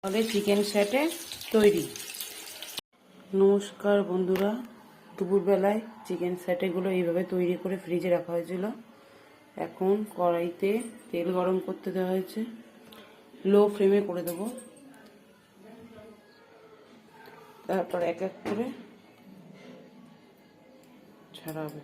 আমাদের চিকেন স্যাটে তৈরি। নমস্কার বন্ধুরা, দুপুরবেলায় চিকেন স্যাটেগুলো এইভাবে তৈরি করে ফ্রিজে রাখা হয়েছিল। এখন কড়াইতে তেল গরম করতে দেওয়া হয়েছে, লো ফ্লেমে করে দেবো। তারপর এক এক করে ছাড়া হবে।